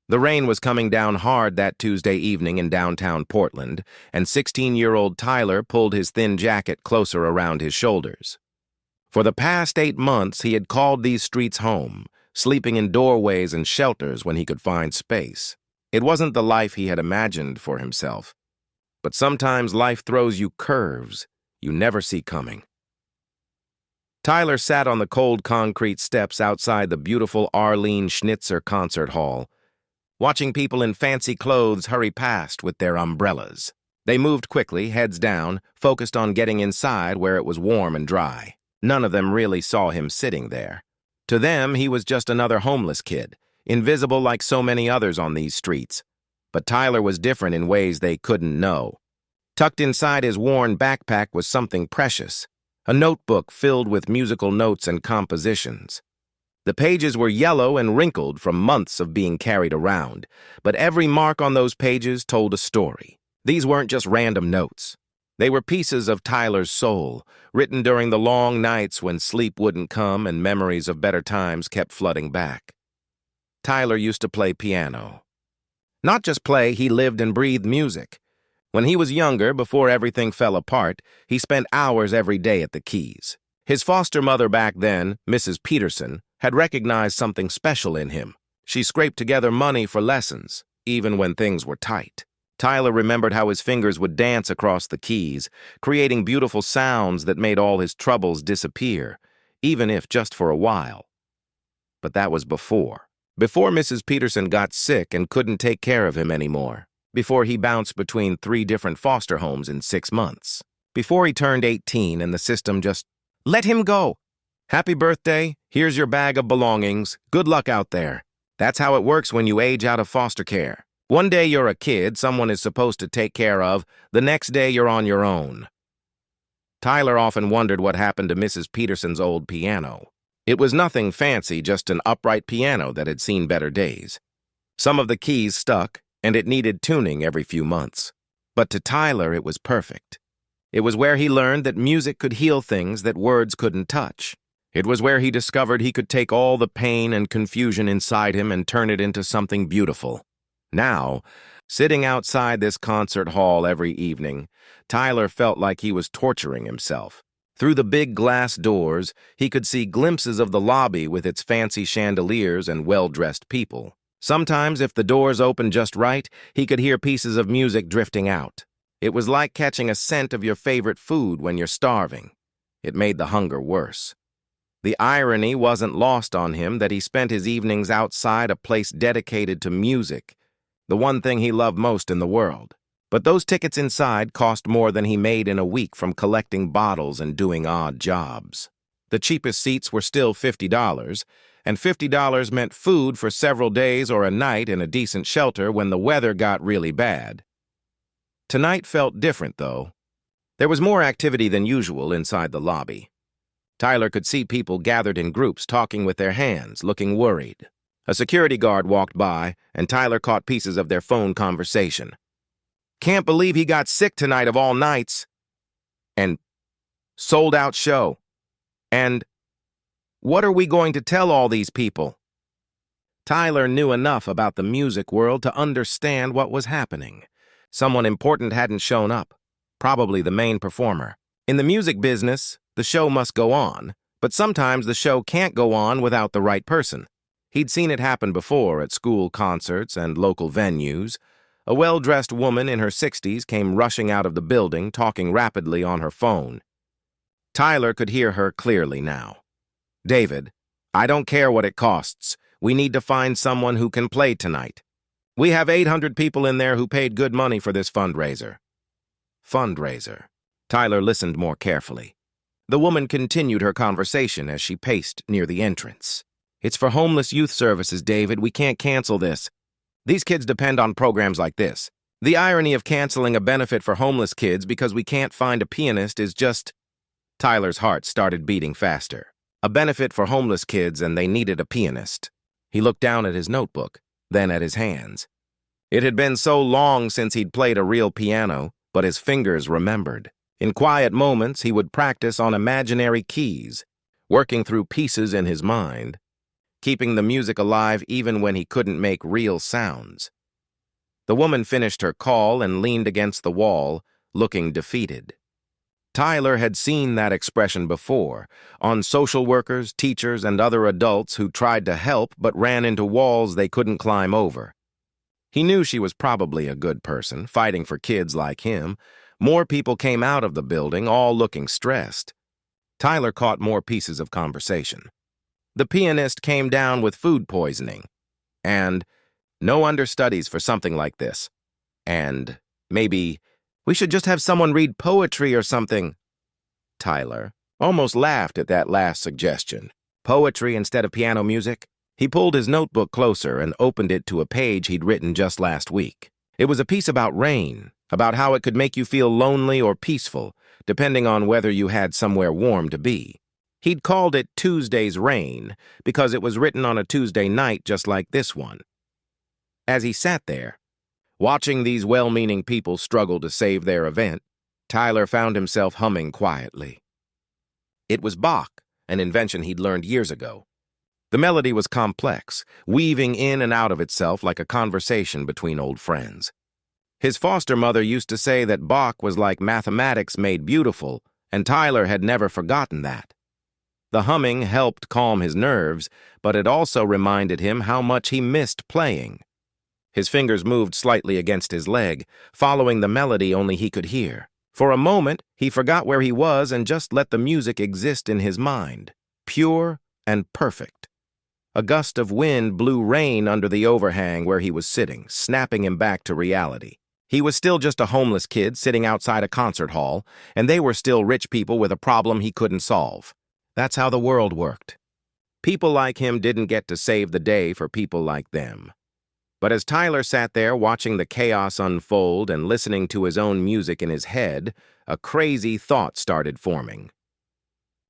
The rain was coming down hard that Tuesday evening in downtown Portland, and 16-year-old Tyler pulled his thin jacket closer around his shoulders. For the past 8 months, he had called these streets home, sleeping in doorways and shelters when he could find space. It wasn't the life he had imagined for himself. But sometimes life throws you curves you never see coming. Tyler sat on the cold concrete steps outside the beautiful Arlene Schnitzer Concert Hall, watching people in fancy clothes hurry past with their umbrellas. They moved quickly, heads down, focused on getting inside where it was warm and dry. None of them really saw him sitting there. To them, he was just another homeless kid, invisible like so many others on these streets. But Tyler was different in ways they couldn't know. Tucked inside his worn backpack was something precious, a notebook filled with musical notes and compositions. The pages were yellow and wrinkled from months of being carried around, but every mark on those pages told a story. These weren't just random notes. They were pieces of Tyler's soul, written during the long nights when sleep wouldn't come and memories of better times kept flooding back. Tyler used to play piano. Not just play, he lived and breathed music. When he was younger, before everything fell apart, he spent hours every day at the keys. His foster mother back then, Mrs. Peterson, had recognized something special in him. She scraped together money for lessons, even when things were tight. Tyler remembered how his fingers would dance across the keys, creating beautiful sounds that made all his troubles disappear, even if just for a while. But that was before Mrs. Peterson got sick and couldn't take care of him anymore, before he bounced between 3 different foster homes in 6 months, before he turned 18 and the system just let him go. Happy birthday, here's your bag of belongings, good luck out there. That's how it works when you age out of foster care. One day you're a kid someone is supposed to take care of, the next day you're on your own. Tyler often wondered what happened to Mrs. Peterson's old piano. It was nothing fancy, just an upright piano that had seen better days. Some of the keys stuck, and it needed tuning every few months. But to Tyler, it was perfect. It was where he learned that music could heal things that words couldn't touch. It was where he discovered he could take all the pain and confusion inside him and turn it into something beautiful. Now, sitting outside this concert hall every evening, Tyler felt like he was torturing himself. Through the big glass doors, he could see glimpses of the lobby with its fancy chandeliers and well-dressed people. Sometimes, if the doors opened just right, he could hear pieces of music drifting out. It was like catching a scent of your favorite food when you're starving. It made the hunger worse. The irony wasn't lost on him that he spent his evenings outside a place dedicated to music, the one thing he loved most in the world. But those tickets inside cost more than he made in a week from collecting bottles and doing odd jobs. The cheapest seats were still $50, and $50 meant food for several days or a night in a decent shelter when the weather got really bad. Tonight felt different, though. There was more activity than usual inside the lobby. Tyler could see people gathered in groups talking with their hands, looking worried. A security guard walked by, and Tyler caught pieces of their phone conversation. "Can't believe he got sick tonight of all nights." And "sold-out show." And "what are we going to tell all these people?" Tyler knew enough about the music world to understand what was happening. Someone important hadn't shown up, probably the main performer. In the music business, the show must go on, but sometimes the show can't go on without the right person. He'd seen it happen before at school concerts and local venues. A well-dressed woman in her 60s came rushing out of the building, talking rapidly on her phone. Tyler could hear her clearly now. "David, I don't care what it costs. We need to find someone who can play tonight. We have 800 people in there who paid good money for this fundraiser." Fundraiser. Tyler listened more carefully. The woman continued her conversation as she paced near the entrance. "It's for homeless youth services, David. We can't cancel this. These kids depend on programs like this. The irony of canceling a benefit for homeless kids because we can't find a pianist is just—" Tyler's heart started beating faster. A benefit for homeless kids, and they needed a pianist. He looked down at his notebook, then at his hands. It had been so long since he'd played a real piano, but his fingers remembered. In quiet moments, he would practice on imaginary keys, working through pieces in his mind. keeping the music alive even when he couldn't make real sounds. The woman finished her call and leaned against the wall, looking defeated. Tyler had seen that expression before, on social workers, teachers, and other adults who tried to help but ran into walls they couldn't climb over. He knew she was probably a good person, fighting for kids like him. More people came out of the building, all looking stressed. Tyler caught more pieces of conversation. The pianist came down with food poisoning. And no understudies for something like this. And maybe we should just have someone read poetry or something. Tyler almost laughed at that last suggestion. Poetry instead of piano music? He pulled his notebook closer and opened it to a page he'd written just last week. It was a piece about rain, about how it could make you feel lonely or peaceful, depending on whether you had somewhere warm to be. He'd called it Tuesday's Rain because it was written on a Tuesday night just like this one. As he sat there, watching these well-meaning people struggle to save their event, Tyler found himself humming quietly. It was Bach, an invention he'd learned years ago. The melody was complex, weaving in and out of itself like a conversation between old friends. His foster mother used to say that Bach was like mathematics made beautiful, and Tyler had never forgotten that. The humming helped calm his nerves, but it also reminded him how much he missed playing. His fingers moved slightly against his leg, following the melody only he could hear. For a moment, he forgot where he was and just let the music exist in his mind, pure and perfect. A gust of wind blew rain under the overhang where he was sitting, snapping him back to reality. He was still just a homeless kid sitting outside a concert hall, and they were still rich people with a problem he couldn't solve. That's how the world worked. People like him didn't get to save the day for people like them. But as Tyler sat there watching the chaos unfold and listening to his own music in his head, a crazy thought started forming.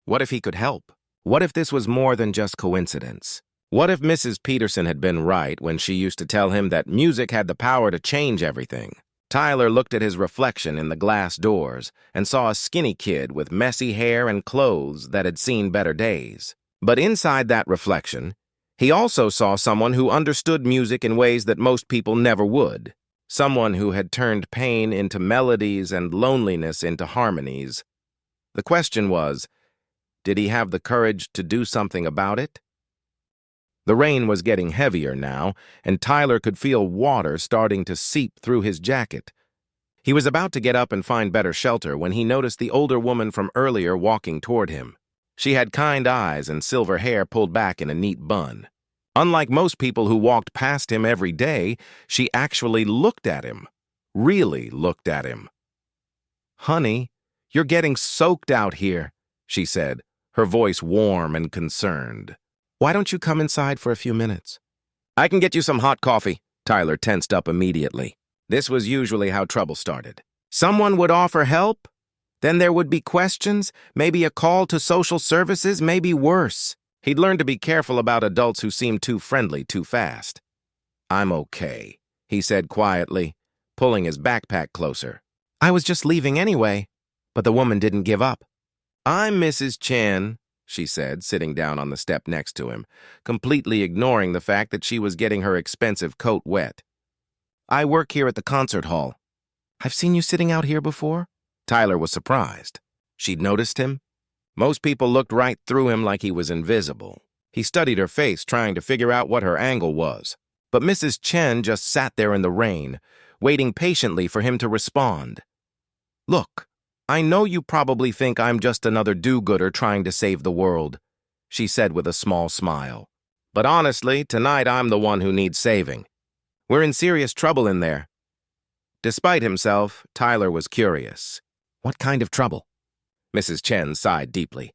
What if he could help? What if this was more than just coincidence? What if Mrs. Peterson had been right when she used to tell him that music had the power to change everything? Tyler looked at his reflection in the glass doors and saw a skinny kid with messy hair and clothes that had seen better days. But inside that reflection, he also saw someone who understood music in ways that most people never would. Someone who had turned pain into melodies and loneliness into harmonies. The question was, did he have the courage to do something about it? The rain was getting heavier now, and Tyler could feel water starting to seep through his jacket. He was about to get up and find better shelter when he noticed the older woman from earlier walking toward him. She had kind eyes and silver hair pulled back in a neat bun. Unlike most people who walked past him every day, she actually looked at him. Really looked at him. "Honey, you're getting soaked out here," she said, her voice warm and concerned. "Why don't you come inside for a few minutes?" "I can get you some hot coffee." Tyler tensed up immediately. This was usually how trouble started. Someone would offer help? Then there would be questions, maybe a call to social services, maybe worse. He'd learned to be careful about adults who seemed too friendly too fast. "I'm okay," he said quietly, pulling his backpack closer. "I was just leaving anyway." But the woman didn't give up. "I'm Mrs. Chen," she said, sitting down on the step next to him, completely ignoring the fact that she was getting her expensive coat wet. "I work here at the concert hall. I've seen you sitting out here before?" Tyler was surprised. She'd noticed him. Most people looked right through him like he was invisible. He studied her face, trying to figure out what her angle was. But Mrs. Chen just sat there in the rain, waiting patiently for him to respond. "Look, I know you probably think I'm just another do-gooder trying to save the world," she said with a small smile. "But honestly, tonight I'm the one who needs saving. We're in serious trouble in there." Despite himself, Tyler was curious. What kind of trouble? Mrs. Chen sighed deeply.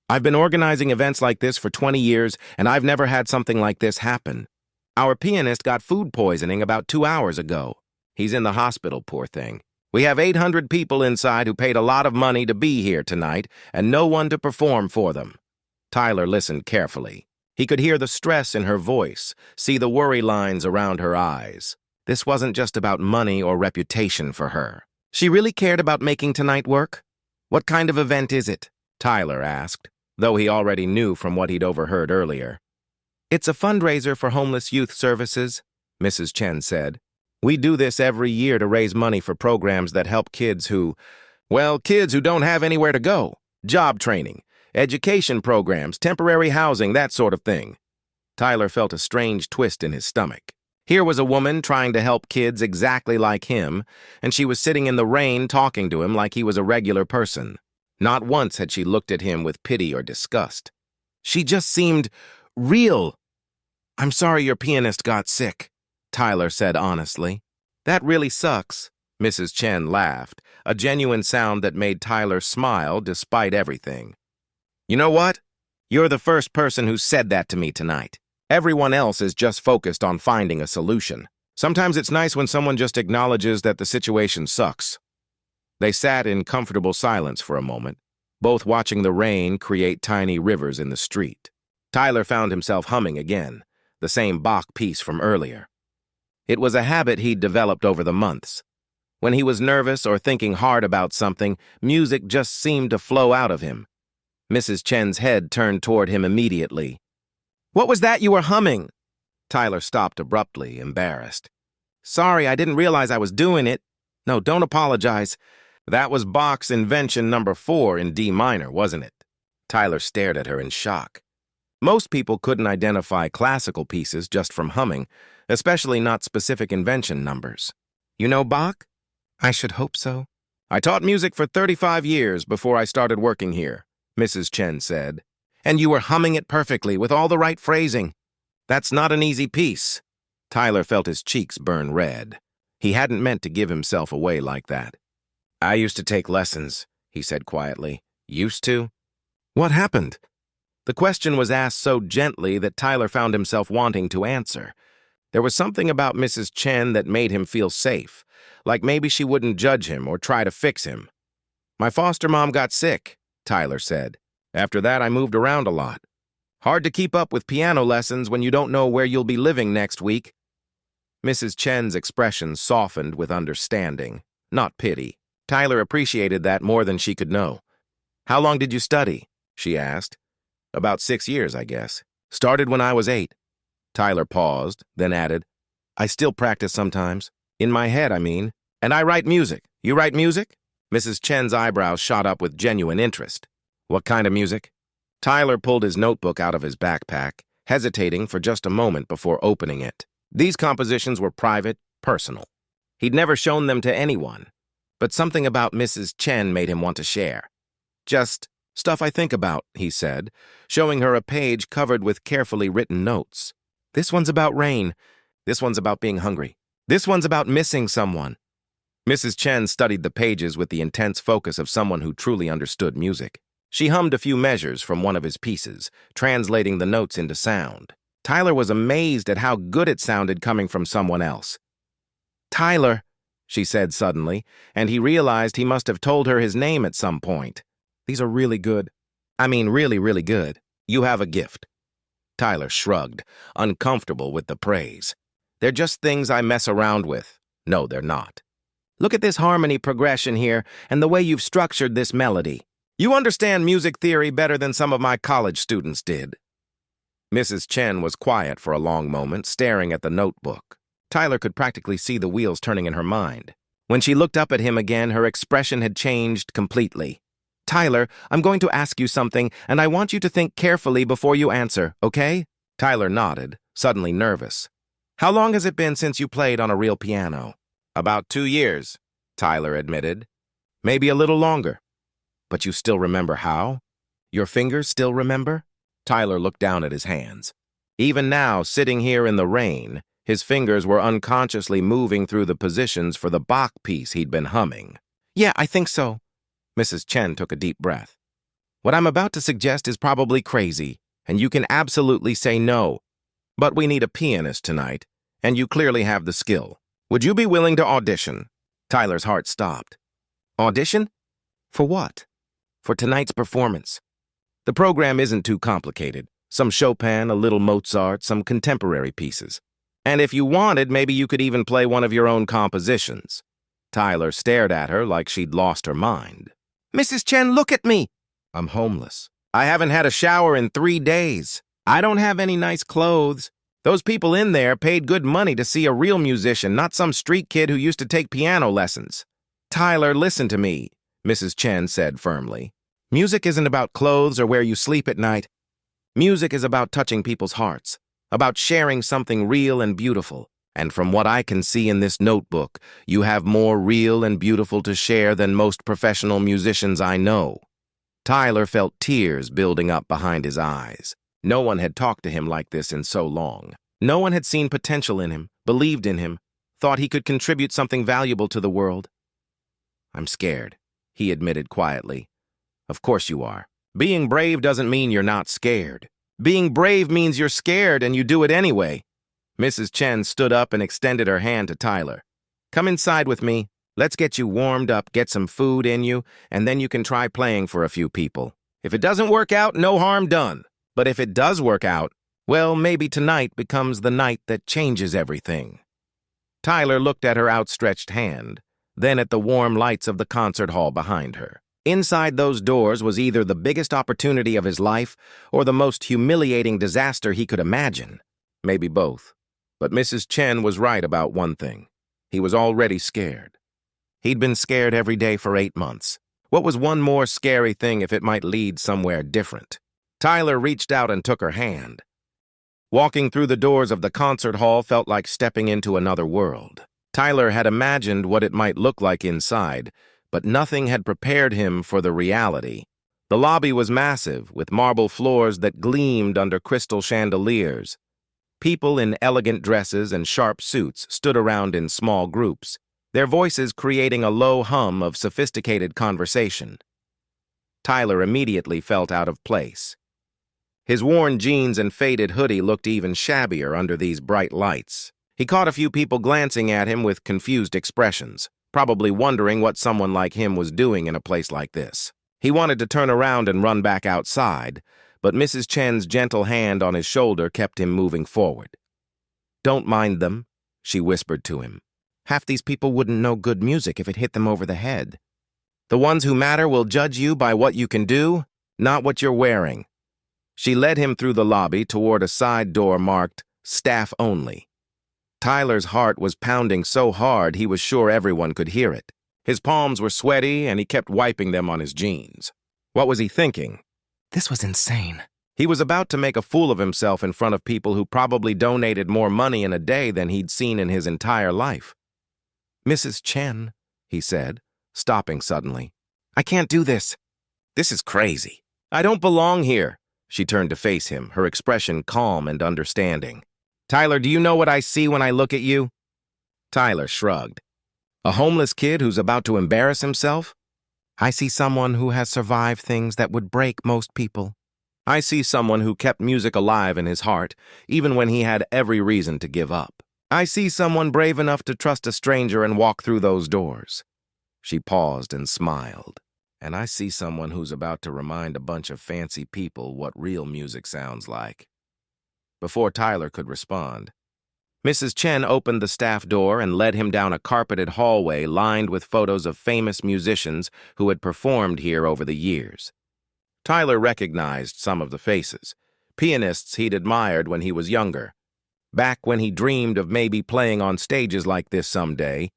"I've been organizing events like this for 20 years, and I've never had something like this happen. Our pianist got food poisoning about 2 hours ago. He's in the hospital, poor thing. We have 800 people inside who paid a lot of money to be here tonight, and no one to perform for them." Tyler listened carefully. He could hear the stress in her voice, see the worry lines around her eyes. This wasn't just about money or reputation for her. She really cared about making tonight work? "What kind of event is it?" Tyler asked, though he already knew from what he'd overheard earlier. It's a fundraiser for homeless youth services, Mrs. Chen said. We do this every year to raise money for programs that help kids who don't have anywhere to go. Job training, education programs, temporary housing, that sort of thing. Tyler felt a strange twist in his stomach. Here was a woman trying to help kids exactly like him, and she was sitting in the rain talking to him like he was a regular person. Not once had she looked at him with pity or disgust. She just seemed real. "I'm sorry your pianist got sick," Tyler said honestly. "That really sucks," Mrs. Chen laughed, a genuine sound that made Tyler smile despite everything. "You know what? You're the first person who said that to me tonight. Everyone else is just focused on finding a solution. Sometimes it's nice when someone just acknowledges that the situation sucks." They sat in comfortable silence for a moment, both watching the rain create tiny rivers in the street. Tyler found himself humming again, the same Bach piece from earlier. It was a habit he'd developed over the months. When he was nervous or thinking hard about something, music just seemed to flow out of him. Mrs. Chen's head turned toward him immediately. "What was that you were humming?" Tyler stopped abruptly, embarrassed. "Sorry, I didn't realize I was doing it." "No, don't apologize. That was Bach's Invention No. 4 in D minor, wasn't it?" Tyler stared at her in shock. Most people couldn't identify classical pieces just from humming, especially not specific invention numbers. "You know Bach?" "I should hope so." "I taught music for 35 years before I started working here," Mrs. Chen said. "And you were humming it perfectly with all the right phrasing. That's not an easy piece." Tyler felt his cheeks burn red. He hadn't meant to give himself away like that. "I used to take lessons," he said quietly. "Used to?" "What happened?" The question was asked so gently that Tyler found himself wanting to answer. There was something about Mrs. Chen that made him feel safe, like maybe she wouldn't judge him or try to fix him. "My foster mom got sick," Tyler said. "After that, I moved around a lot. Hard to keep up with piano lessons when you don't know where you'll be living next week." Mrs. Chen's expression softened with understanding, not pity. Tyler appreciated that more than she could know. "How long did you study?" she asked. "About 6 years, I guess. Started when I was 8. Tyler paused, then added, "I still practice sometimes. In my head, I mean. And I write music. You write music?" Mrs. Chen's eyebrows shot up with genuine interest. "What kind of music?" Tyler pulled his notebook out of his backpack, hesitating for just a moment before opening it. These compositions were private, personal. He'd never shown them to anyone, but something about Mrs. Chen made him want to share. "Just stuff I think about," he said, showing her a page covered with carefully written notes. "This one's about rain. This one's about being hungry. This one's about missing someone." Mrs. Chen studied the pages with the intense focus of someone who truly understood music. She hummed a few measures from one of his pieces, translating the notes into sound. Tyler was amazed at how good it sounded coming from someone else. "Tyler," she said suddenly, and he realized he must have told her his name at some point. "These are really good. I mean, really, really good. You have a gift." Tyler shrugged, uncomfortable with the praise. "They're just things I mess around with." "No, they're not. Look at this harmony progression here and the way you've structured this melody. You understand music theory better than some of my college students did." Mrs. Chen was quiet for a long moment, staring at the notebook. Tyler could practically see the wheels turning in her mind. When she looked up at him again, her expression had changed completely. "Tyler, I'm going to ask you something, and I want you to think carefully before you answer, okay?" Tyler nodded, suddenly nervous. "How long has it been since you played on a real piano?" "About 2 years," Tyler admitted. "Maybe a little longer. But you still remember how? Your fingers still remember?" Tyler looked down at his hands. Even now, sitting here in the rain, his fingers were unconsciously moving through the positions for the Bach piece he'd been humming. "Yeah, I think so." Mrs. Chen took a deep breath. "What I'm about to suggest is probably crazy, and you can absolutely say no. But we need a pianist tonight, and you clearly have the skill. Would you be willing to audition?" Tyler's heart stopped. "Audition? For what?" "For tonight's performance. The program isn't too complicated. Some Chopin, a little Mozart, some contemporary pieces. And if you wanted, maybe you could even play one of your own compositions." Tyler stared at her like she'd lost her mind. "Mrs. Chen, look at me!" "I'm homeless. I haven't had a shower in 3 days." I don't have any nice clothes. Those people in there paid good money to see a real musician, not some street kid who used to take piano lessons. Tyler, listen to me, Mrs. Chen said firmly. Music isn't about clothes or where you sleep at night. Music is about touching people's hearts, about sharing something real and beautiful. And from what I can see in this notebook, you have more real and beautiful to share than most professional musicians I know. Tyler felt tears building up behind his eyes. No one had talked to him like this in so long. No one had seen potential in him, believed in him, thought he could contribute something valuable to the world. I'm scared, he admitted quietly. Of course you are. Being brave doesn't mean you're not scared. Being brave means you're scared and you do it anyway. Mrs. Chen stood up and extended her hand to Tyler. Come inside with me. Let's get you warmed up, get some food in you, and then you can try playing for a few people. If it doesn't work out, no harm done. But if it does work out, well, maybe tonight becomes the night that changes everything. Tyler looked at her outstretched hand, then at the warm lights of the concert hall behind her. Inside those doors was either the biggest opportunity of his life or the most humiliating disaster he could imagine. Maybe both. But Mrs. Chen was right about one thing. He was already scared. He'd been scared every day for 8 months. What was one more scary thing if it might lead somewhere different? Tyler reached out and took her hand. Walking through the doors of the concert hall felt like stepping into another world. Tyler had imagined what it might look like inside, but nothing had prepared him for the reality. The lobby was massive, with marble floors that gleamed under crystal chandeliers. People in elegant dresses and sharp suits stood around in small groups, their voices creating a low hum of sophisticated conversation. Tyler immediately felt out of place. His worn jeans and faded hoodie looked even shabbier under these bright lights. He caught a few people glancing at him with confused expressions, probably wondering what someone like him was doing in a place like this. He wanted to turn around and run back outside, but Mrs. Chen's gentle hand on his shoulder kept him moving forward. Don't mind them, she whispered to him. Half these people wouldn't know good music if it hit them over the head. The ones who matter will judge you by what you can do, not what you're wearing. She led him through the lobby toward a side door marked Staff Only. Tyler's heart was pounding so hard he was sure everyone could hear it. His palms were sweaty and he kept wiping them on his jeans. What was he thinking? This was insane. He was about to make a fool of himself in front of people who probably donated more money in a day than he'd seen in his entire life. Mrs. Chen, he said, stopping suddenly. I can't do this. This is crazy. I don't belong here. She turned to face him, her expression calm and understanding. Tyler, do you know what I see when I look at you? Tyler shrugged. A homeless kid who's about to embarrass himself? I see someone who has survived things that would break most people. I see someone who kept music alive in his heart, even when he had every reason to give up. I see someone brave enough to trust a stranger and walk through those doors. She paused and smiled. And I see someone who's about to remind a bunch of fancy people what real music sounds like. Before Tyler could respond, Mrs. Chen opened the staff door and led him down a carpeted hallway lined with photos of famous musicians who had performed here over the years. Tyler recognized some of the faces, pianists he'd admired when he was younger. Back when he dreamed of maybe playing on stages like this someday,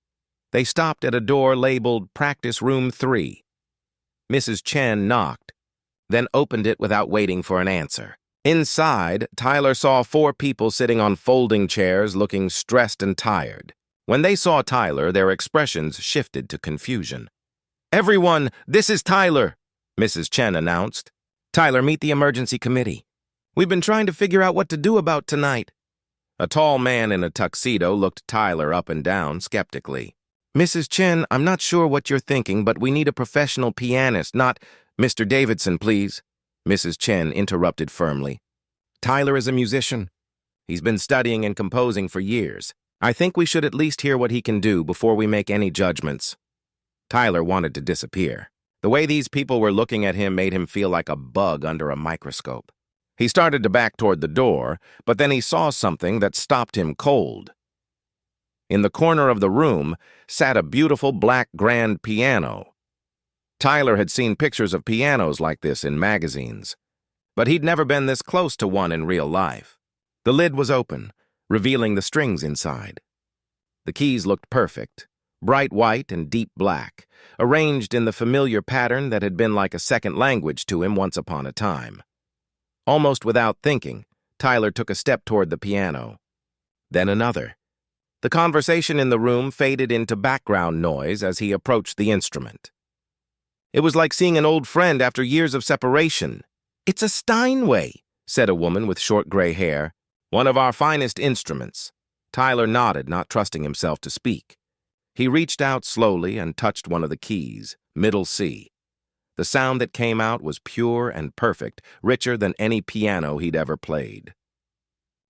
they stopped at a door labeled Practice Room 3. Mrs. Chen knocked, then opened it without waiting for an answer. Inside, Tyler saw 4 people sitting on folding chairs looking stressed and tired. When they saw Tyler, their expressions shifted to confusion. Everyone, this is Tyler, Mrs. Chen announced. Tyler, meet the emergency committee. We've been trying to figure out what to do about tonight. A tall man in a tuxedo looked Tyler up and down skeptically. Mrs. Chen, I'm not sure what you're thinking, but we need a professional pianist, not Mr. Davidson, please. Mrs. Chen interrupted firmly. Tyler is a musician. He's been studying and composing for years. I think we should at least hear what he can do before we make any judgments. Tyler wanted to disappear. The way these people were looking at him made him feel like a bug under a microscope. He started to back toward the door, but then he saw something that stopped him cold. In the corner of the room sat a beautiful black grand piano. Tyler had seen pictures of pianos like this in magazines. But he'd never been this close to one in real life. The lid was open, revealing the strings inside. The keys looked perfect, bright white and deep black, arranged in the familiar pattern that had been like a second language to him once upon a time. Almost without thinking, Tyler took a step toward the piano. Then another. The conversation in the room faded into background noise as he approached the instrument. It was like seeing an old friend after years of separation. "It's a Steinway," said a woman with short gray hair. "One of our finest instruments." Tyler nodded, not trusting himself to speak. He reached out slowly and touched one of the keys, middle C. The sound that came out was pure and perfect, richer than any piano he'd ever played.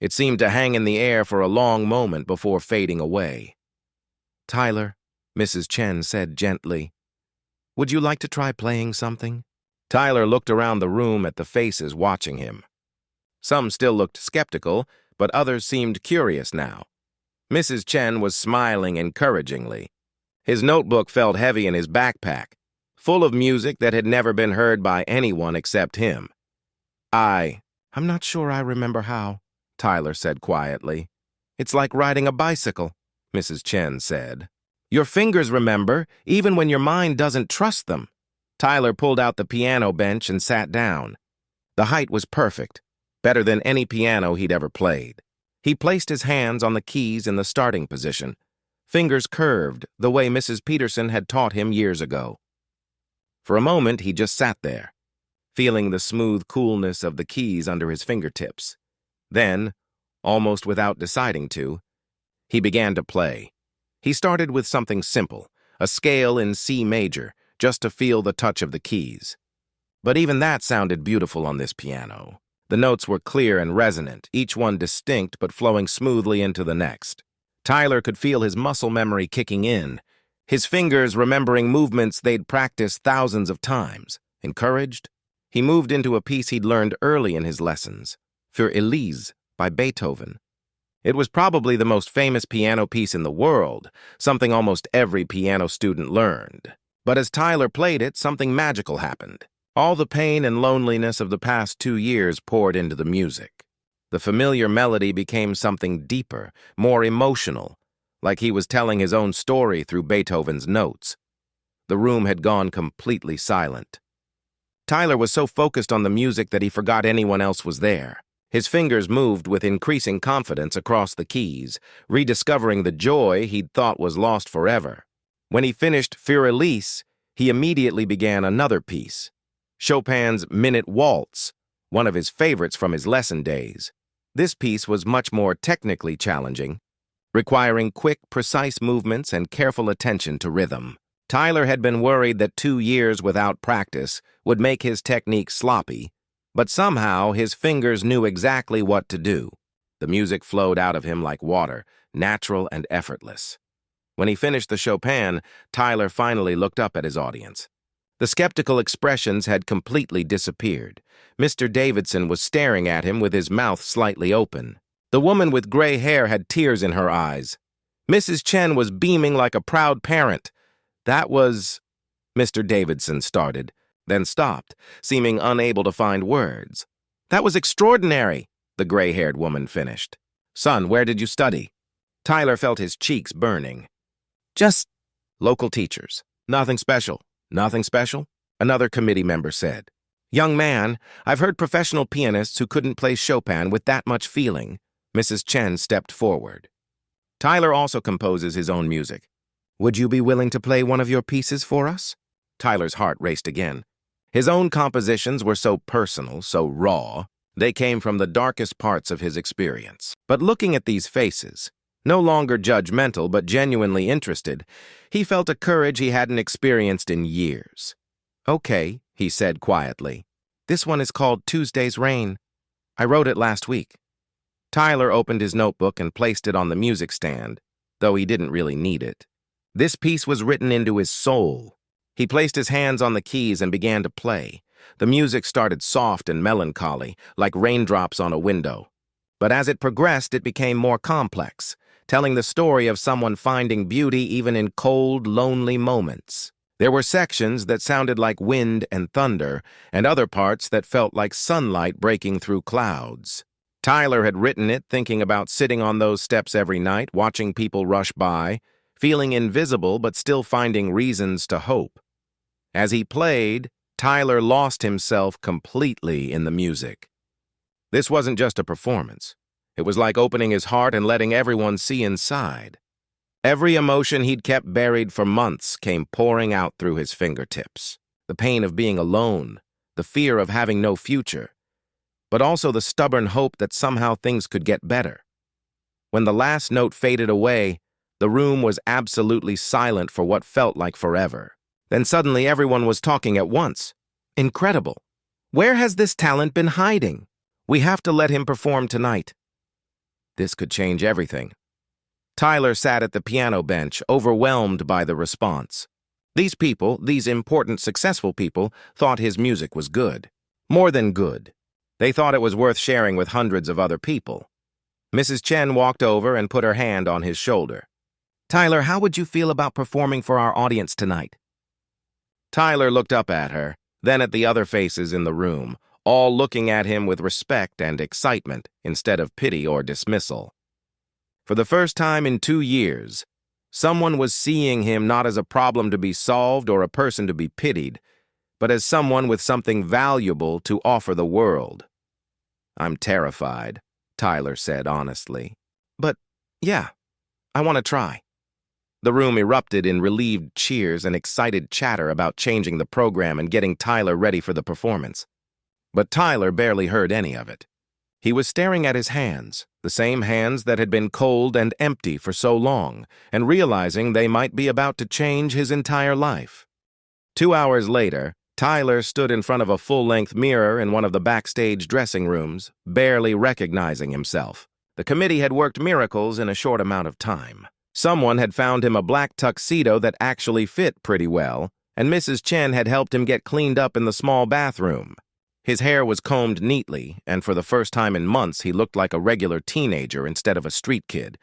It seemed to hang in the air for a long moment before fading away. "Tyler," Mrs. Chen said gently, "would you like to try playing something?" Tyler looked around the room at the faces watching him. Some still looked skeptical, but others seemed curious now. Mrs. Chen was smiling encouragingly. His notebook felt heavy in his backpack, full of music that had never been heard by anyone except him. I'm not sure I remember how," Tyler said quietly. "It's like riding a bicycle," Mrs. Chen said. "Your fingers remember, even when your mind doesn't trust them." Tyler pulled out the piano bench and sat down. The height was perfect, better than any piano he'd ever played. He placed his hands on the keys in the starting position, fingers curved the way Mrs. Peterson had taught him years ago. For a moment, he just sat there, feeling the smooth coolness of the keys under his fingertips. Then, almost without deciding to, he began to play. He started with something simple, a scale in C major, just to feel the touch of the keys. But even that sounded beautiful on this piano. The notes were clear and resonant, each one distinct but flowing smoothly into the next. Tyler could feel his muscle memory kicking in, his fingers remembering movements they'd practiced thousands of times. Encouraged, he moved into a piece he'd learned early in his lessons, Für Elise by Beethoven. It was probably the most famous piano piece in the world, something almost every piano student learned. But as Tyler played it, something magical happened. All the pain and loneliness of the past 2 years poured into the music. The familiar melody became something deeper, more emotional, like he was telling his own story through Beethoven's notes. The room had gone completely silent. Tyler was so focused on the music that he forgot anyone else was there. His fingers moved with increasing confidence across the keys, rediscovering the joy he'd thought was lost forever. When he finished Für Elise, he immediately began another piece, Chopin's Minute Waltz, one of his favorites from his lesson days. This piece was much more technically challenging, requiring quick, precise movements and careful attention to rhythm. Tyler had been worried that 2 years without practice would make his technique sloppy, but somehow his fingers knew exactly what to do. The music flowed out of him like water, natural and effortless. When he finished the Chopin, Tyler finally looked up at his audience. The skeptical expressions had completely disappeared. Mr. Davidson was staring at him with his mouth slightly open. The woman with gray hair had tears in her eyes. Mrs. Chen was beaming like a proud parent. That was... Mr. Davidson started, then stopped, seeming unable to find words. "That was extraordinary," the gray-haired woman finished. "Son, where did you study?" Tyler felt his cheeks burning. "Just local teachers. Nothing special." "Nothing special?" another committee member said. "Young man, I've heard professional pianists who couldn't play Chopin with that much feeling." Mrs. Chen stepped forward. "Tyler also composes his own music. Would you be willing to play one of your pieces for us?" Tyler's heart raced again. His own compositions were so personal, so raw. They came from the darkest parts of his experience. But looking at these faces, no longer judgmental but genuinely interested, he felt a courage he hadn't experienced in years. "Okay," he said quietly. "This one is called Tuesday's Rain. I wrote it last week." Tyler opened his notebook and placed it on the music stand, though he didn't really need it. This piece was written into his soul. He placed his hands on the keys and began to play. The music started soft and melancholy, like raindrops on a window. But as it progressed, it became more complex, telling the story of someone finding beauty even in cold, lonely moments. There were sections that sounded like wind and thunder, and other parts that felt like sunlight breaking through clouds. Tyler had written it thinking about sitting on those steps every night, watching people rush by, feeling invisible but still finding reasons to hope. As he played, Tyler lost himself completely in the music. This wasn't just a performance. It was like opening his heart and letting everyone see inside. Every emotion he'd kept buried for months came pouring out through his fingertips. The pain of being alone, the fear of having no future, but also the stubborn hope that somehow things could get better. When the last note faded away, the room was absolutely silent for what felt like forever. Then suddenly everyone was talking at once. Incredible. Where has this talent been hiding? We have to let him perform tonight. This could change everything. Tyler sat at the piano bench, overwhelmed by the response. These people, these important, successful people, thought his music was good. More than good. They thought it was worth sharing with hundreds of other people. Mrs. Chen walked over and put her hand on his shoulder. Tyler, how would you feel about performing for our audience tonight? Tyler looked up at her, then at the other faces in the room, all looking at him with respect and excitement instead of pity or dismissal. For the first time in 2 years, someone was seeing him not as a problem to be solved or a person to be pitied, but as someone with something valuable to offer the world. I'm terrified, Tyler said honestly. But, yeah, I want to try. The room erupted in relieved cheers and excited chatter about changing the program and getting Tyler ready for the performance. But Tyler barely heard any of it. He was staring at his hands, the same hands that had been cold and empty for so long, and realizing they might be about to change his entire life. 2 hours later, Tyler stood in front of a full-length mirror in one of the backstage dressing rooms, barely recognizing himself. The committee had worked miracles in a short amount of time. Someone had found him a black tuxedo that actually fit pretty well, and Mrs. Chen had helped him get cleaned up in the small bathroom. His hair was combed neatly, and for the first time in months he looked like a regular teenager instead of a street kid.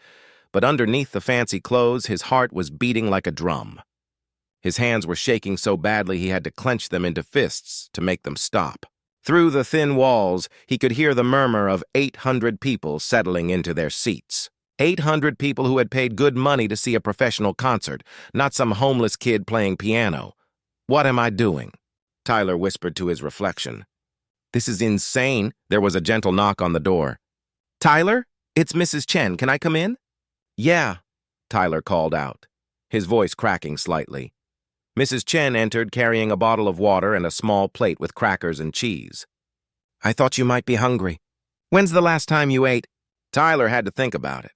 But underneath the fancy clothes, his heart was beating like a drum. His hands were shaking so badly he had to clench them into fists to make them stop. Through the thin walls, he could hear the murmur of 800 people settling into their seats. 800 people who had paid good money to see a professional concert, not some homeless kid playing piano. What am I doing? Tyler whispered to his reflection. This is insane. There was a gentle knock on the door. Tyler? It's Mrs. Chen. Can I come in? Yeah, Tyler called out, his voice cracking slightly. Mrs. Chen entered carrying a bottle of water and a small plate with crackers and cheese. I thought you might be hungry. When's the last time you ate? Tyler had to think about it.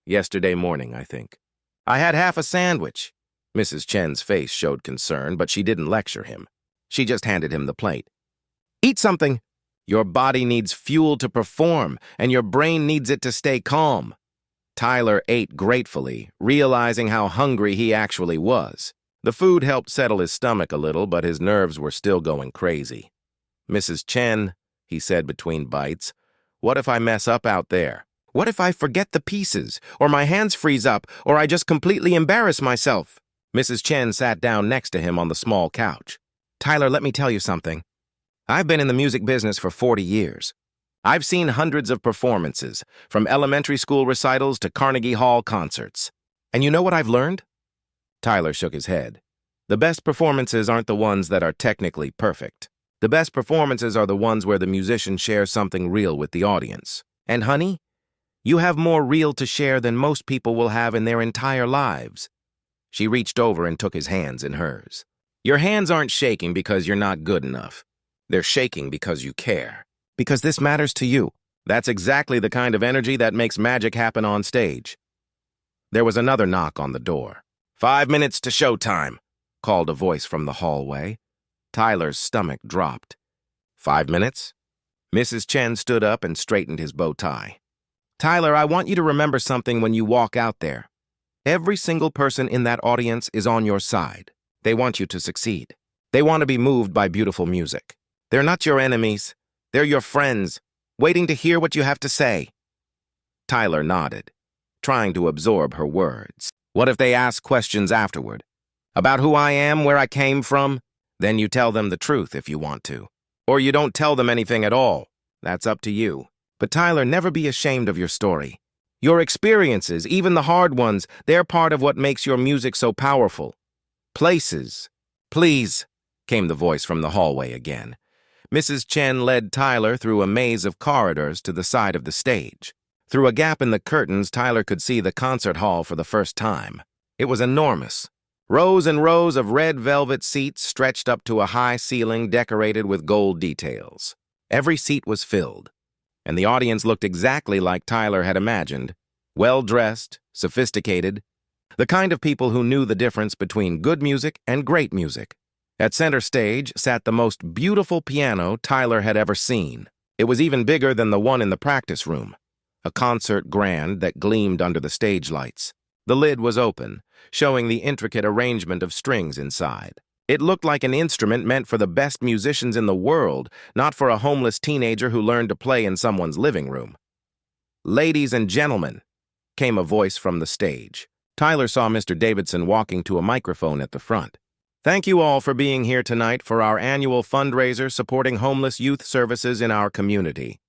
Yesterday morning, I think. I had half a sandwich. Mrs. Chen's face showed concern, but she didn't lecture him. She just handed him the plate. Eat something. Your body needs fuel to perform, and your brain needs it to stay calm. Tyler ate gratefully, realizing how hungry he actually was. The food helped settle his stomach a little, but his nerves were still going crazy. Mrs. Chen, he said between bites, what if I mess up out there? What if I forget the pieces, or my hands freeze up, or I just completely embarrass myself? Mrs. Chen sat down next to him on the small couch. Tyler, let me tell you something. I've been in the music business for 40 years. I've seen hundreds of performances, from elementary school recitals to Carnegie Hall concerts. And you know what I've learned? Tyler shook his head. The best performances aren't the ones that are technically perfect. The best performances are the ones where the musician shares something real with the audience. And honey, you have more real to share than most people will have in their entire lives. She reached over and took his hands in hers. Your hands aren't shaking because you're not good enough. They're shaking because you care. Because this matters to you. That's exactly the kind of energy that makes magic happen on stage. There was another knock on the door. 5 minutes to showtime, called a voice from the hallway. Tyler's stomach dropped. 5 minutes? Mrs. Chen stood up and straightened his bow tie. Tyler, I want you to remember something when you walk out there. Every single person in that audience is on your side. They want you to succeed. They want to be moved by beautiful music. They're not your enemies. They're your friends, waiting to hear what you have to say. Tyler nodded, trying to absorb her words. What if they ask questions afterward? About who I am, where I came from? Then you tell them the truth if you want to. Or you don't tell them anything at all. That's up to you. But Tyler, never be ashamed of your story. Your experiences, even the hard ones, they're part of what makes your music so powerful. Places. Please, came the voice from the hallway again. Mrs. Chen led Tyler through a maze of corridors to the side of the stage. Through a gap in the curtains, Tyler could see the concert hall for the first time. It was enormous. Rows and rows of red velvet seats stretched up to a high ceiling decorated with gold details. Every seat was filled, and the audience looked exactly like Tyler had imagined. Well-dressed, sophisticated, the kind of people who knew the difference between good music and great music. At center stage sat the most beautiful piano Tyler had ever seen. It was even bigger than the one in the practice room, a concert grand that gleamed under the stage lights. The lid was open, showing the intricate arrangement of strings inside. It looked like an instrument meant for the best musicians in the world, not for a homeless teenager who learned to play in someone's living room. "Ladies and gentlemen," came a voice from the stage. Tyler saw Mr. Davidson walking to a microphone at the front. "Thank you all for being here tonight for our annual fundraiser supporting homeless youth services in our community."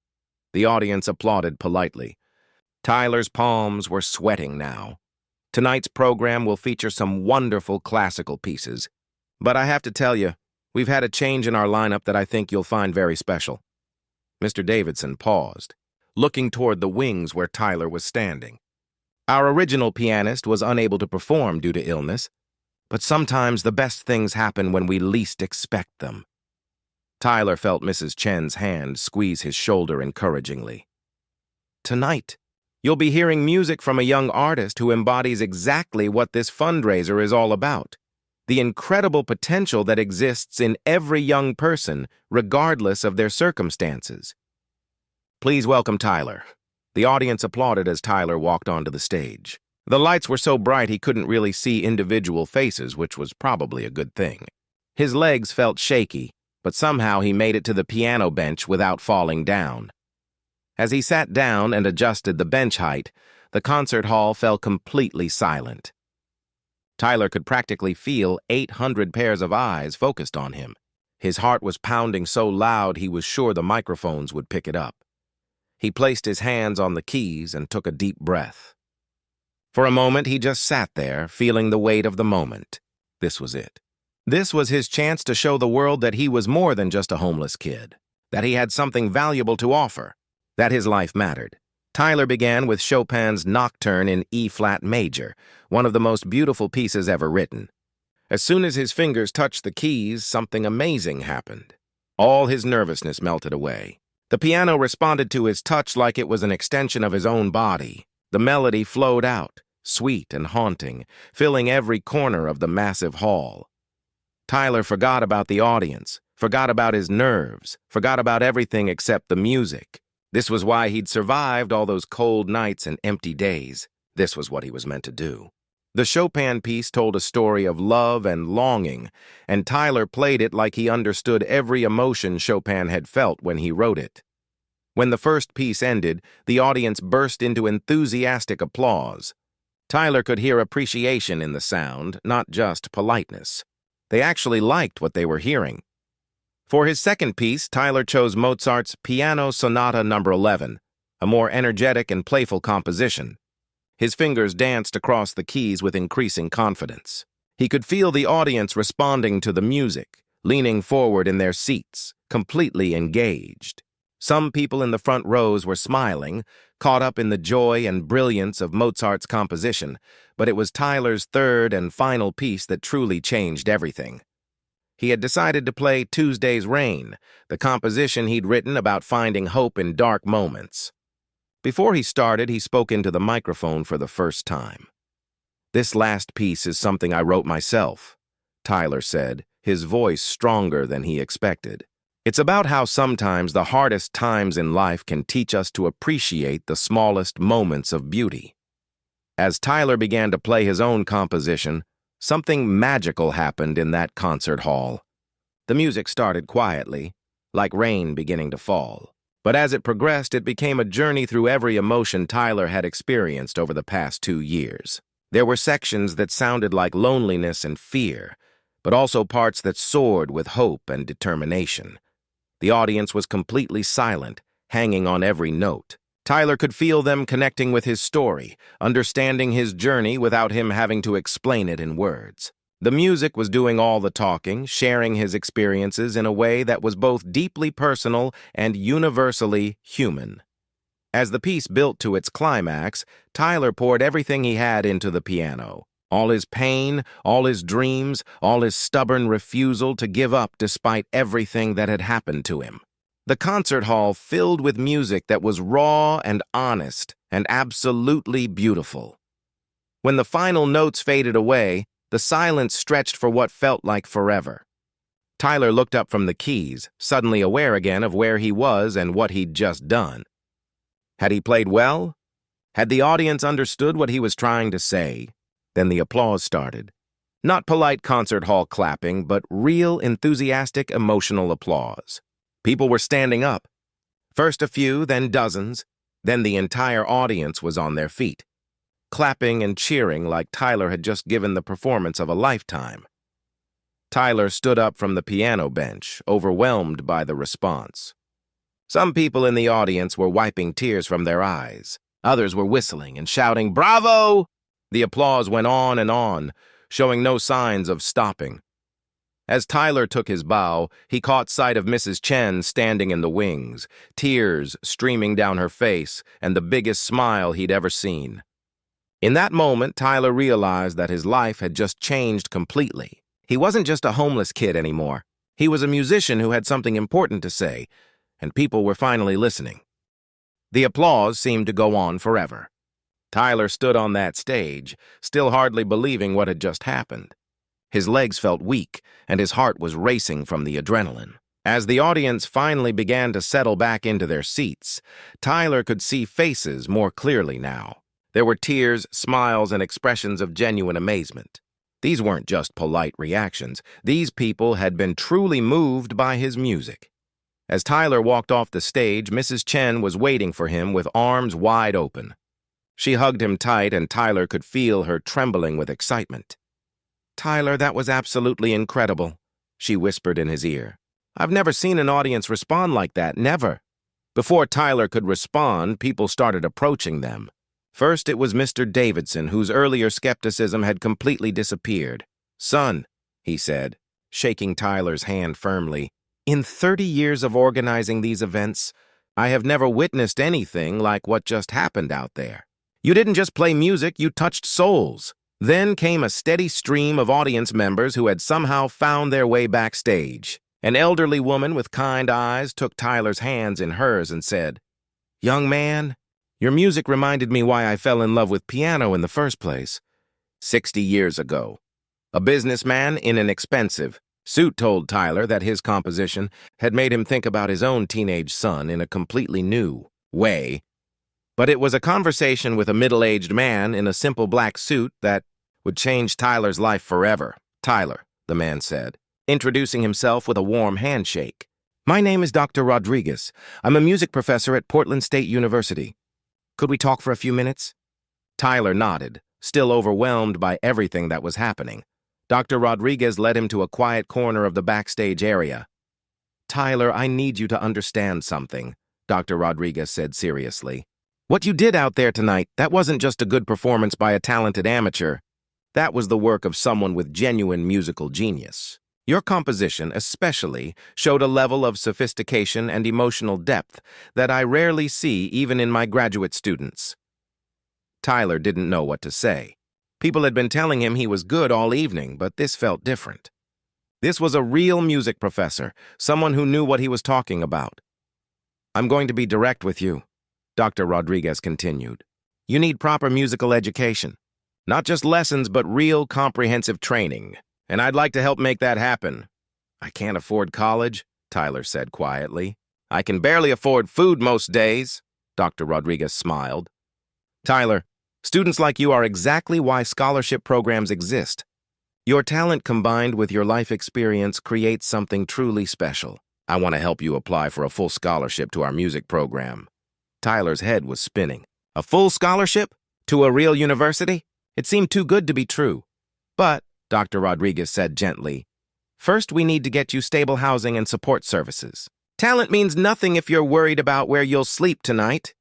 The audience applauded politely. Tyler's palms were sweating now. Tonight's program will feature some wonderful classical pieces. But I have to tell you, we've had a change in our lineup that I think you'll find very special. Mr. Davidson paused, looking toward the wings where Tyler was standing. Our original pianist was unable to perform due to illness, but sometimes the best things happen when we least expect them. Tyler felt Mrs. Chen's hand squeeze his shoulder encouragingly. "Tonight, you'll be hearing music from a young artist who embodies exactly what this fundraiser is all about. The incredible potential that exists in every young person, regardless of their circumstances." "Please welcome Tyler." The audience applauded as Tyler walked onto the stage. The lights were so bright he couldn't really see individual faces, which was probably a good thing. His legs felt shaky, but somehow he made it to the piano bench without falling down. As he sat down and adjusted the bench height, the concert hall fell completely silent. Tyler could practically feel 800 pairs of eyes focused on him. His heart was pounding so loud he was sure the microphones would pick it up. He placed his hands on the keys and took a deep breath. For a moment, he just sat there, feeling the weight of the moment. This was it. This was his chance to show the world that he was more than just a homeless kid, that he had something valuable to offer, that his life mattered. Tyler began with Chopin's Nocturne in E-flat major, one of the most beautiful pieces ever written. As soon as his fingers touched the keys, something amazing happened. All his nervousness melted away. The piano responded to his touch like it was an extension of his own body. The melody flowed out, sweet and haunting, filling every corner of the massive hall. Tyler forgot about the audience, forgot about his nerves, forgot about everything except the music. This was why he'd survived all those cold nights and empty days. This was what he was meant to do. The Chopin piece told a story of love and longing, and Tyler played it like he understood every emotion Chopin had felt when he wrote it. When the first piece ended, the audience burst into enthusiastic applause. Tyler could hear appreciation in the sound, not just politeness. They actually liked what they were hearing. For his second piece, Tyler chose Mozart's Piano Sonata No. 11, a more energetic and playful composition. His fingers danced across the keys with increasing confidence. He could feel the audience responding to the music, leaning forward in their seats, completely engaged. Some people in the front rows were smiling, caught up in the joy and brilliance of Mozart's composition, but it was Tyler's third and final piece that truly changed everything. He had decided to play Tuesday's Rain, the composition he'd written about finding hope in dark moments. Before he started, he spoke into the microphone for the first time. "This last piece is something I wrote myself," Tyler said, his voice stronger than he expected. "It's about how sometimes the hardest times in life can teach us to appreciate the smallest moments of beauty." As Tyler began to play his own composition, something magical happened in that concert hall. The music started quietly, like rain beginning to fall. But as it progressed, it became a journey through every emotion Tyler had experienced over the past 2 years. There were sections that sounded like loneliness and fear, but also parts that soared with hope and determination. The audience was completely silent, hanging on every note. Tyler could feel them connecting with his story, understanding his journey without him having to explain it in words. The music was doing all the talking, sharing his experiences in a way that was both deeply personal and universally human. As the piece built to its climax, Tyler poured everything he had into the piano. All his pain, all his dreams, all his stubborn refusal to give up despite everything that had happened to him. The concert hall filled with music that was raw and honest and absolutely beautiful. When the final notes faded away, the silence stretched for what felt like forever. Tyler looked up from the keys, suddenly aware again of where he was and what he'd just done. Had he played well? Had the audience understood what he was trying to say? Then the applause started. Not polite concert hall clapping, but real, enthusiastic, emotional applause. People were standing up. First a few, then dozens, then the entire audience was on their feet, clapping and cheering like Tyler had just given the performance of a lifetime. Tyler stood up from the piano bench, overwhelmed by the response. Some people in the audience were wiping tears from their eyes. Others were whistling and shouting, "Bravo!" The applause went on, showing no signs of stopping. As Tyler took his bow, he caught sight of Mrs. Chen standing in the wings, tears streaming down her face and the biggest smile he'd ever seen. In that moment, Tyler realized that his life had just changed completely. He wasn't just a homeless kid anymore. He was a musician who had something important to say, and people were finally listening. The applause seemed to go on forever. Tyler stood on that stage, still hardly believing what had just happened. His legs felt weak, and his heart was racing from the adrenaline. As the audience finally began to settle back into their seats, Tyler could see faces more clearly now. There were tears, smiles, and expressions of genuine amazement. These weren't just polite reactions. These people had been truly moved by his music. As Tyler walked off the stage, Mrs. Chen was waiting for him with arms wide open. She hugged him tight, and Tyler could feel her trembling with excitement. "Tyler, that was absolutely incredible," she whispered in his ear. "I've never seen an audience respond like that, never." Before Tyler could respond, people started approaching them. First, it was Mr. Davidson, whose earlier skepticism had completely disappeared. "Son," he said, shaking Tyler's hand firmly, "in 30 years of organizing these events, I have never witnessed anything like what just happened out there. You didn't just play music, you touched souls." Then came a steady stream of audience members who had somehow found their way backstage. An elderly woman with kind eyes took Tyler's hands in hers and said, "Young man, your music reminded me why I fell in love with piano in the first place. 60 years ago. A businessman in an expensive suit told Tyler that his composition had made him think about his own teenage son in a completely new way. But it was a conversation with a middle-aged man in a simple black suit that would change Tyler's life forever." "Tyler," the man said, introducing himself with a warm handshake. "My name is Dr. Rodriguez. I'm a music professor at Portland State University. Could we talk for a few minutes?" Tyler nodded, still overwhelmed by everything that was happening. Dr. Rodriguez led him to a quiet corner of the backstage area. "Tyler, I need you to understand something," Dr. Rodriguez said seriously. "What you did out there tonight, that wasn't just a good performance by a talented amateur. That was the work of someone with genuine musical genius. Your composition, especially, showed a level of sophistication and emotional depth that I rarely see even in my graduate students." Tyler didn't know what to say. People had been telling him he was good all evening, but this felt different. This was a real music professor, someone who knew what he was talking about. "I'm going to be direct with you," Dr. Rodriguez continued. "You need proper musical education. Not just lessons, but real comprehensive training. And I'd like to help make that happen." "I can't afford college," Tyler said quietly. "I can barely afford food most days," Dr. Rodriguez smiled. "Tyler, students like you are exactly why scholarship programs exist. Your talent combined with your life experience creates something truly special. I want to help you apply for a full scholarship to our music program." Tyler's head was spinning. "A full scholarship? To a real university?" It seemed too good to be true. But, Dr. Rodriguez said gently, first we need to get you stable housing and support services. Talent means nothing if you're worried about where you'll sleep tonight.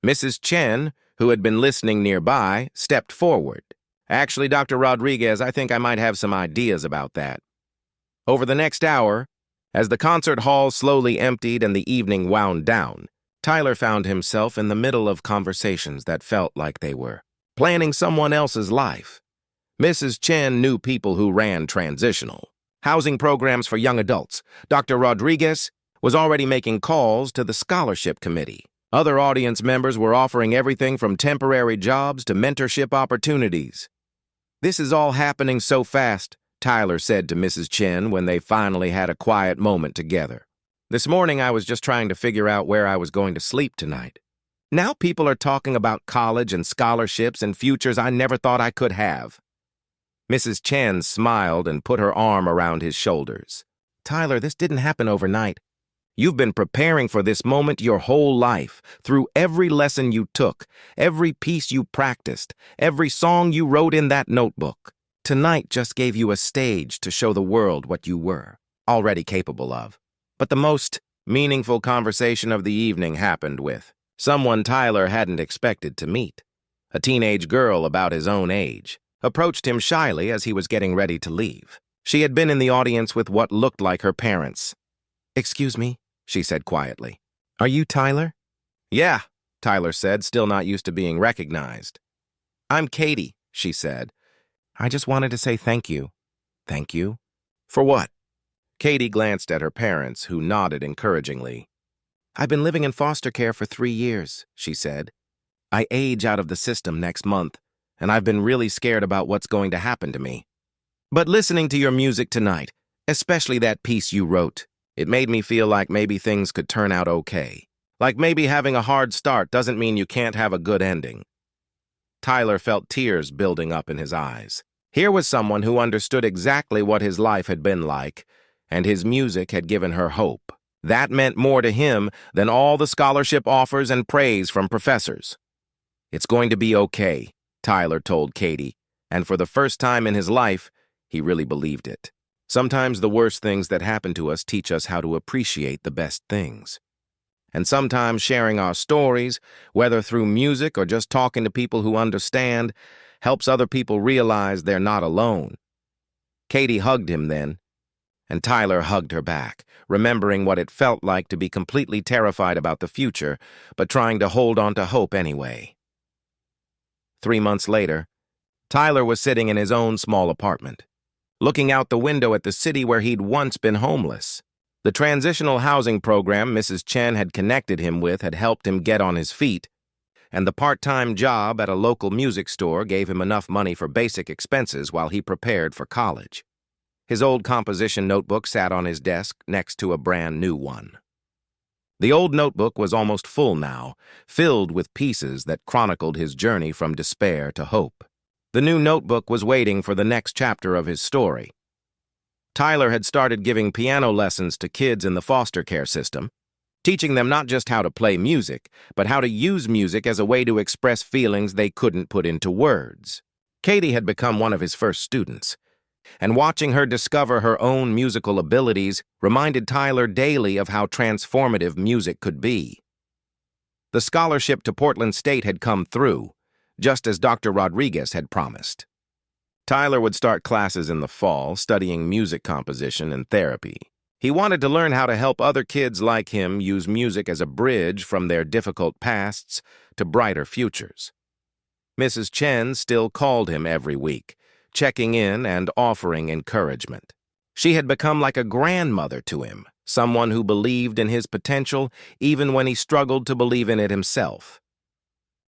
Mrs. Chen, who had been listening nearby, stepped forward. Actually, Dr. Rodriguez, I think I might have some ideas about that. Over the next hour, as the concert hall slowly emptied and the evening wound down, Tyler found himself in the middle of conversations that felt like they were planning someone else's life. Mrs. Chen knew people who ran transitional housing programs for young adults. Dr. Rodriguez was already making calls to the scholarship committee. Other audience members were offering everything from temporary jobs to mentorship opportunities. This is all happening so fast, Tyler said to Mrs. Chen when they finally had a quiet moment together. This morning I was just trying to figure out where I was going to sleep tonight. Now people are talking about college and scholarships and futures I never thought I could have. Mrs. Chen smiled and put her arm around his shoulders. Tyler, this didn't happen overnight. You've been preparing for this moment your whole life, through every lesson you took, every piece you practiced, every song you wrote in that notebook. Tonight just gave you a stage to show the world what you were already capable of. But the most meaningful conversation of the evening happened with someone Tyler hadn't expected to meet. A teenage girl about his own age approached him shyly as he was getting ready to leave. She had been in the audience with what looked like her parents. "Excuse me," she said quietly. "Are you Tyler?" "Yeah," Tyler said, still not used to being recognized. "I'm Katie," she said. "I just wanted to say thank you." "Thank you? For what?" Katie glanced at her parents, who nodded encouragingly. "I've been living in foster care for 3 years," she said. "I age out of the system next month, and I've been really scared about what's going to happen to me. But listening to your music tonight, especially that piece you wrote, it made me feel like maybe things could turn out okay. Like maybe having a hard start doesn't mean you can't have a good ending." Tyler felt tears building up in his eyes. Here was someone who understood exactly what his life had been like, and his music had given her hope. That meant more to him than all the scholarship offers and praise from professors. "It's going to be okay," Tyler told Katie, and for the first time in his life, he really believed it. Sometimes the worst things that happen to us teach us how to appreciate the best things. And sometimes sharing our stories, whether through music or just talking to people who understand, helps other people realize they're not alone. Katie hugged him then, and Tyler hugged her back, remembering what it felt like to be completely terrified about the future, but trying to hold on to hope anyway. 3 months later, Tyler was sitting in his own small apartment, looking out the window at the city where he'd once been homeless. The transitional housing program Mrs. Chen had connected him with had helped him get on his feet, and the part-time job at a local music store gave him enough money for basic expenses while he prepared for college. His old composition notebook sat on his desk next to a brand new one. The old notebook was almost full now, filled with pieces that chronicled his journey from despair to hope. The new notebook was waiting for the next chapter of his story. Tyler had started giving piano lessons to kids in the foster care system, teaching them not just how to play music, but how to use music as a way to express feelings they couldn't put into words. Katie had become one of his first students, and watching her discover her own musical abilities reminded Tyler daily of how transformative music could be. The scholarship to Portland State had come through, just as Dr. Rodriguez had promised. Tyler would start classes in the fall, studying music composition and therapy. He wanted to learn how to help other kids like him use music as a bridge from their difficult pasts to brighter futures. Mrs. Chen still called him every week, checking in and offering encouragement. She had become like a grandmother to him, someone who believed in his potential even when he struggled to believe in it himself.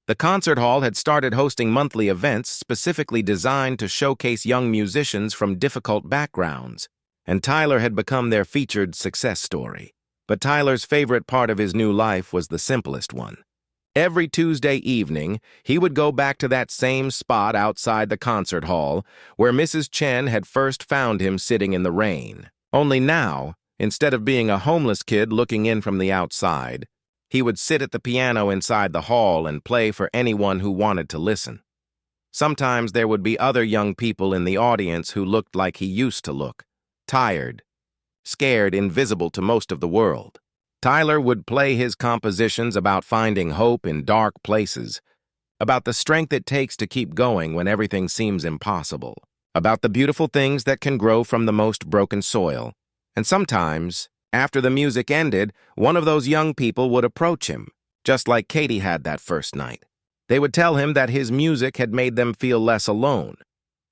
The concert hall had started hosting monthly events specifically designed to showcase young musicians from difficult backgrounds, and Tyler had become their featured success story. But Tyler's favorite part of his new life was the simplest one. Every Tuesday evening, he would go back to that same spot outside the concert hall where Mrs. Chen had first found him sitting in the rain. Only now, instead of being a homeless kid looking in from the outside, he would sit at the piano inside the hall and play for anyone who wanted to listen. Sometimes there would be other young people in the audience who looked like he used to look, tired, scared, invisible to most of the world. Tyler would play his compositions about finding hope in dark places, about the strength it takes to keep going when everything seems impossible, about the beautiful things that can grow from the most broken soil. And sometimes, after the music ended, one of those young people would approach him, just like Katie had that first night. They would tell him that his music had made them feel less alone,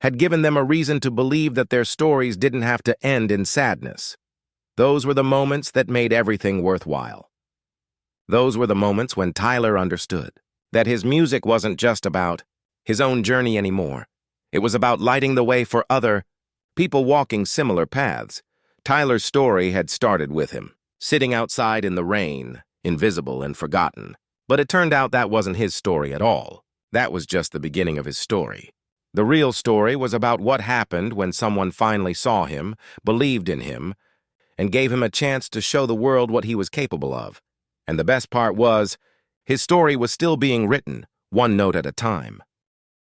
had given them a reason to believe that their stories didn't have to end in sadness. Those were the moments that made everything worthwhile. Those were the moments when Tyler understood that his music wasn't just about his own journey anymore. It was about lighting the way for other people walking similar paths. Tyler's story had started with him, sitting outside in the rain, invisible and forgotten. But it turned out that wasn't his story at all. That was just the beginning of his story. The real story was about what happened when someone finally saw him, believed in him, and gave him a chance to show the world what he was capable of. And the best part was, his story was still being written, one note at a time.